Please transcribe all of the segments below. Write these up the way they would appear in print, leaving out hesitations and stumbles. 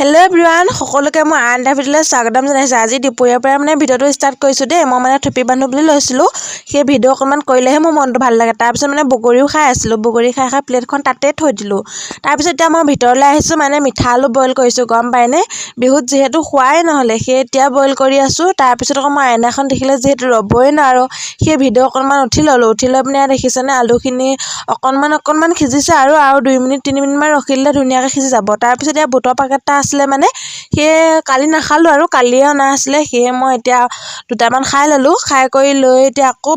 Hello' everyone, সকলোকে মই আন এটা ভিডিঅ'লৈ স্বাগতম জনাইছোঁ। আজি দুপৰীয়াৰ পৰা ভিডিঅ'টো ষ্টাৰ্ট কৰিছোঁ দেই। মই থুপি বান্ধো বুলি লৈছিলোঁ। সেই ভিডিঅ' অকণমান কৰিলেহে মোৰ মনটো ভাল লাগে। তাৰপিছত বগৰীও খাই আছিলোঁ। বগৰী খাই প্লেটখন তাতে থৈ দিলোঁ। তাৰপিছত এতিয়া মই ভিতৰলৈ আহিছোঁ, মিঠা আলু বইল কৰিছোঁ, গম পায়নে? বিহুত যিহেতু খোৱাই নহ'লে, সেই এতিয়া বইল কৰি আছোঁ। তাৰপিছত আকৌ মই আইনাখন দেখিলে যিহেতু ৰ'বই নোৱাৰোঁ, সেই ভিডিঅ' অকণমান উঠি ল'লোঁ। উঠি লৈ পিনে দেখিছেনে আলুখিনি অকণমান সিজিছে আৰু 2 মিনিট 3 মিনিটমান ৰখি দিলে ধুনীয়াকৈ সিজি যাব। তাৰপিছত এতিয়া বুটৰ পেকেট এটা আছিলে সেই কালি নাখালোঁ আৰু কালিয়ে অনা আছিলে। সেয়ে মই এতিয়া দুটামান খাই ল'লোঁ। খাই কৰি লৈ এতিয়া আকৌ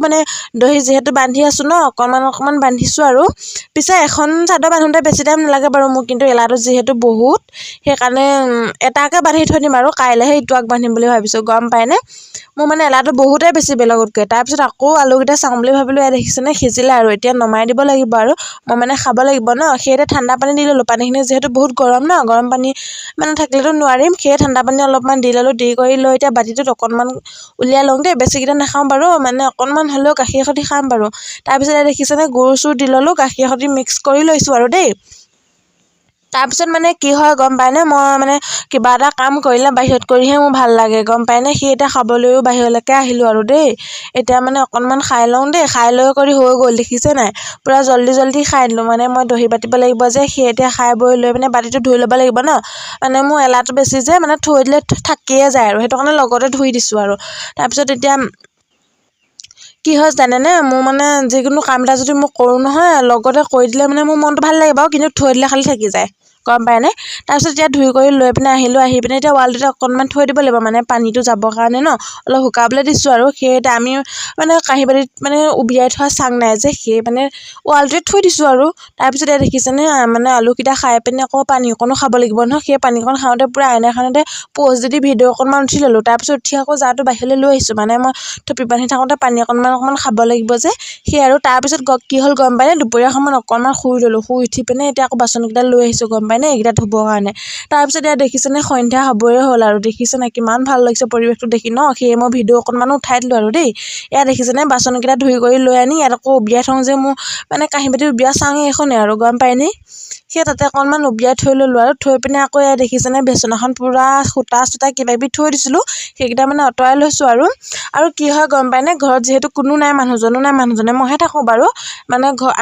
দহি যিহেতু বান্ধি আছোঁ ন, অকণমান বান্ধিছোঁ আৰু। পিছে এখন চাদৰ বান্ধোতে বেছি টাইম নালাগে বাৰু মোৰ, কিন্তু এলাটো যিহেতু বহুত, সেইকাৰণে এটাকে বান্ধি থৈ দিম আৰু কাইলৈহে ইটো আগ বান্ধিম বুলি ভাবিছোঁ, গম পায়নে? মোৰ এলাটো বহুতেই বেছি বেলেগতকৈ। তাৰপিছত আকৌ আলুকেইটা চাওঁ বুলি ভাবিলোঁ, দেখিছেনে সিজিলে আৰু এতিয়া নমাই দিব লাগিব আৰু মই খাব লাগিব ন। সেইতে ঠাণ্ডা পানী দি ল'লোঁ। পানীখিনি যিহেতু বহুত গৰম ন, গৰম পানী থাকিলেতো নোৱাৰিম। সেয়ে ঠাণ্ডা পানী অলপমান দি ল'লোঁ। দি কৰি লৈ এতিয়া বাতিটোত অকণমান উলিয়াই লওঁ দেই। বেছিকেইটা নাখাওঁ বাৰু, অকণমান হ'লেও গাখীৰ সৈতে খাম বাৰু। তাৰপিছত দেখিছেনে গুৰ চুৰ দি ল'লোঁ, গাখীৰ সৈতে মিক্স কৰি লৈছোঁ আৰু দেই। তাৰপিছত কি হয় গম পায়নে? মই কিবা এটা কাম কৰিলে বাহিৰত কৰিহে মোৰ ভাল লাগে, গম পায়নে? সেই এতিয়া খাবলৈও বাহিৰলৈকে আহিলোঁ আৰু দেই। এতিয়া অকণমান খাই লওঁ দেই। খাই লৈ কৰি হৈ গ'ল, দেখিছে নাই? পূৰা জল্দি খাই দিলোঁ। মই দহি বাতিব লাগিব যে, সেই এতিয়া খাই বৈ লৈ বাতিটো ধুই ল'ব লাগিব ন। মোৰ এলাটো বেছি যে, থৈ দিলে থাকিয়ে যায় আৰু সেইটো কাৰণে লগতে ধুই দিছোঁ আৰু। তাৰপিছত এতিয়া কি হয় জানেনে? মোৰ যিকোনো কাম এটা যদি মই কৰোঁ নহয়, লগতে কৰি দিলে মোৰ মনটো ভাল লাগে বাৰু, কিন্তু থৈ দিলে খালি থাকি যায়, গম পায়নে? তাৰপিছত এতিয়া ধুই কৰি লৈ আহিলোঁ। আহি পিনে এতিয়া ৱালটোতে অকণমান থৈ দিব লাগিব, পানীটো যাবৰ কাৰণে ন, অলপ শুকাবলৈ দিছোঁ আৰু। সেই এতিয়া আমি কাঁহী বাতিত উবিয়াই থোৱা চাং নাই যে, সেই ৱালটোতে থৈ দিছোঁ আৰু। তাৰপিছত দেখিছেনে আলুকেইটা খাই পিনে আকৌ পানী অকণো খাব লাগিব নহয়। সেই পানীকণ খাওঁতে পূৰা আইনাখনতে প'জ দি ভিডিঅ' অকণমান উঠি ল'লোঁ। তাৰপিছত উঠি আকৌ জাৰটো বাহিৰলৈ লৈ আহিছোঁ, মই থুপি বান্ধি থাকোঁতে পানী অকণমান খাব লাগিব যে, সেই আৰু। তাৰপিছত কি হ'ল গম পায়নে? দুপৰীয়া সময়ত অকণমান শুই ল'লোঁ। শুই উঠি পিনে এতিয়া আকৌ বাচনকেইটা লৈ আহিছোঁ, গম পায়নে? এইকেইটা ধুবৰ কাৰণে। তাৰপিছত দেখিছেনে সন্ধ্যা হ'বই হ'ল আৰু। দেখিছেনে কিমান ভাল লাগিছে পৰিৱেশটো দেখি ন? সেয়ে মই ভিডিঅ' অকণমানো উঠাই দিলোঁ আৰু দেই। দেখিছেনে বাচনকেইটা ধুই কৰি লৈ আনি ইয়াত আকৌ উবিয়াই থওঁ যে, মোৰ কাঁহী বাতি উবিয়া চাঙে এইখনেই আৰু, গম পায়নে? সেই তাতে অকণমান উবিয়াই থৈ ল'লোঁ আৰু। থৈ পিনে আকৌ দেখিছেনে বিচনাখন পূৰা সূতা চূতা কিবাকিবি থৈ দিছিলোঁ, সেইকেইটা আঁতৰাই লৈছোঁ আৰু কি হয় গম পায়নে? ঘৰত যিহেতু কোনো নাই, মানুহজনে মইহে থাকোঁ বাৰু।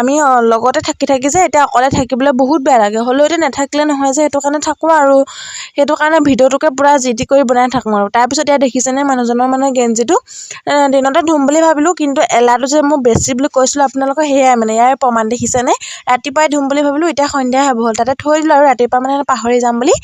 আমি লগতে থাকি যে, এতিয়া অকলে থাকিবলৈ বহুত বেয়া লাগে। হ'লেও এতিয়া নাথাকিলে নহয় যে, সেইটো কাৰণে থাকোঁ আৰু। সেইটো কাৰণে ভিডিঅ'টোকে পূৰা যি টি কৰি বনাই থাকোঁ আৰু। তাৰপিছত দেখিছেনে মানুহজনৰ গেঞ্জিটো দিনতে ধুম বুলি ভাবিলোঁ, কিন্তু এলাটো যে মোৰ বেছি বুলি কৈছিলোঁ আপোনালোকক, সেয়াই ইয়াৰ প্ৰমাণ, দেখিছেনে? ৰাতিপুৱাই ধুম বুলি ভাবিলোঁ, এতিয়া সন্ধিয়া হ'ব হ'ল। তাতে থৈ দিলোঁ আৰু ৰাতিপুৱা পাহৰি যাম বুলি।